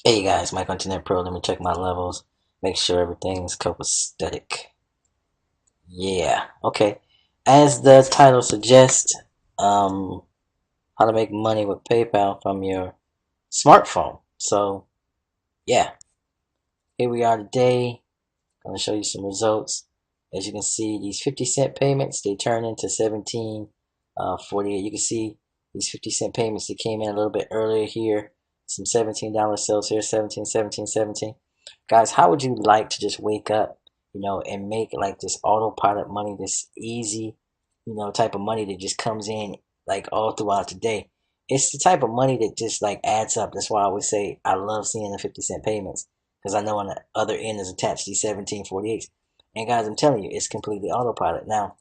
Hey guys, Mike on Internet Pro. Let me check my levels. Make sure everything's copacetic. Yeah, okay. As the title suggests, um, how to make money with PayPal from your smartphone. So, yeah, here we are today. I'm gonna show you some results. As you can see, these 50-cent payments, they turn into 17.48. You can see these 50-cent payments that came in a little bit earlier here. Some $17 sales here, 17, 17, 17. Guys, how would you like to just wake up, and make like this autopilot money, this easy, type of money that just comes in like all throughout the day? It's the type of money that just like adds up. That's why I always say I love seeing the 50-cent payments because I know on the other end is attached these 1748s. And guys, I'm telling you, it's completely autopilot. Now,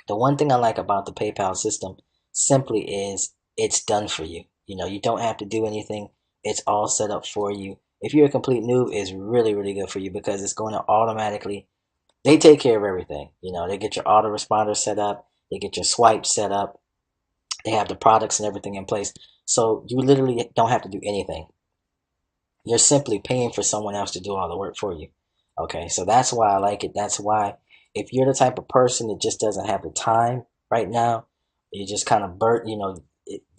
the one thing I like about the PayPal system simply is it's done for you. You don't have to do anything. It's all set up for you. If you're a complete noob, it's really, really good for you because it's going to automatically, they take care of everything. They get your autoresponder set up, they get your swipe set up, they have the products and everything in place. So you literally don't have to do anything. You're simply paying for someone else to do all the work for you. Okay, so that's why I like it. That's why if you're the type of person that just doesn't have the time right now, you just kind of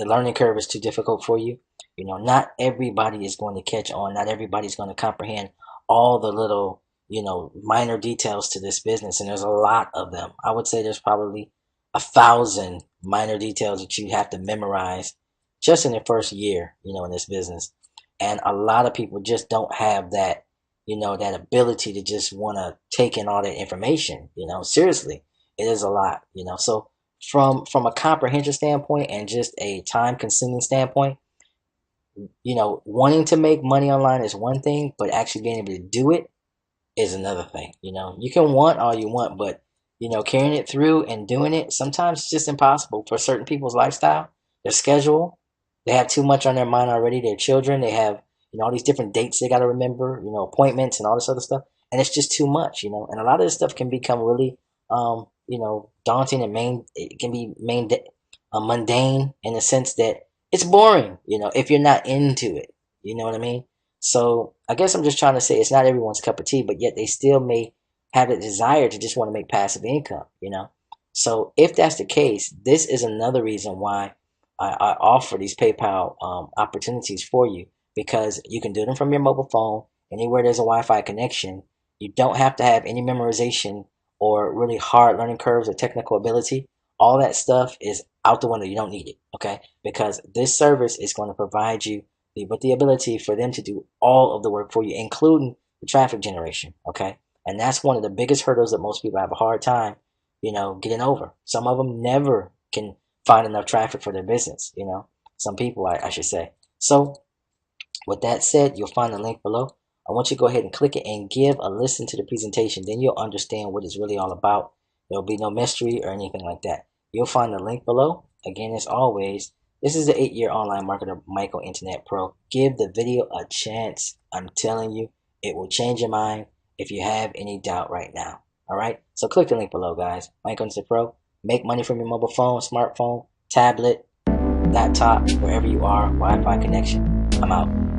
the learning curve is too difficult for you. Not everybody is going to catch on. Not everybody's going to comprehend all the little, minor details to this business. And there's a lot of them. I would say there's probably 1,000 minor details that you have to memorize just in the first year, in this business. And a lot of people just don't have that, that ability to just want to take in all that information. Seriously, it is a lot. So from a comprehension standpoint and just a time consuming standpoint, wanting to make money online is one thing, but actually being able to do it is another thing. You can want all you want, but carrying it through and doing it sometimes it's just impossible for certain people's lifestyle, their schedule. They have too much on their mind already. Their children, they have all these different dates they got to remember, appointments and all this other stuff, and it's just too much. And a lot of this stuff can become really, daunting and it can be mundane in the sense that it's boring. If you're not into it, you know what I mean. So I guess I'm just trying to say it's not everyone's cup of tea, but yet they still may have a desire to just want to make passive income. So if that's the case, this is another reason why I offer these PayPal opportunities for you because you can do them from your mobile phone anywhere there's a Wi-Fi connection. You don't have to have any memorization or really hard learning curves or technical ability. All that stuff is out the window. You don't need it, okay? Because this service is going to provide you with the ability for them to do all of the work for you, including the traffic generation, okay? And that's one of the biggest hurdles that most people have a hard time, getting over. Some of them never can find enough traffic for their business. Some people, I should say. So with that said, you'll find the link below. I want you to go ahead and click it and give a listen to the presentation. Then you'll understand what it's really all about. There'll be no mystery or anything like that. You'll find the link below. Again, as always, this is the 8-year online marketer, Michael Internet Pro. Give the video a chance. I'm telling you, it will change your mind if you have any doubt right now. All right? So click the link below, guys. Michael Internet Pro. Make money from your mobile phone, smartphone, tablet, laptop, wherever you are, Wi-Fi connection. I'm out.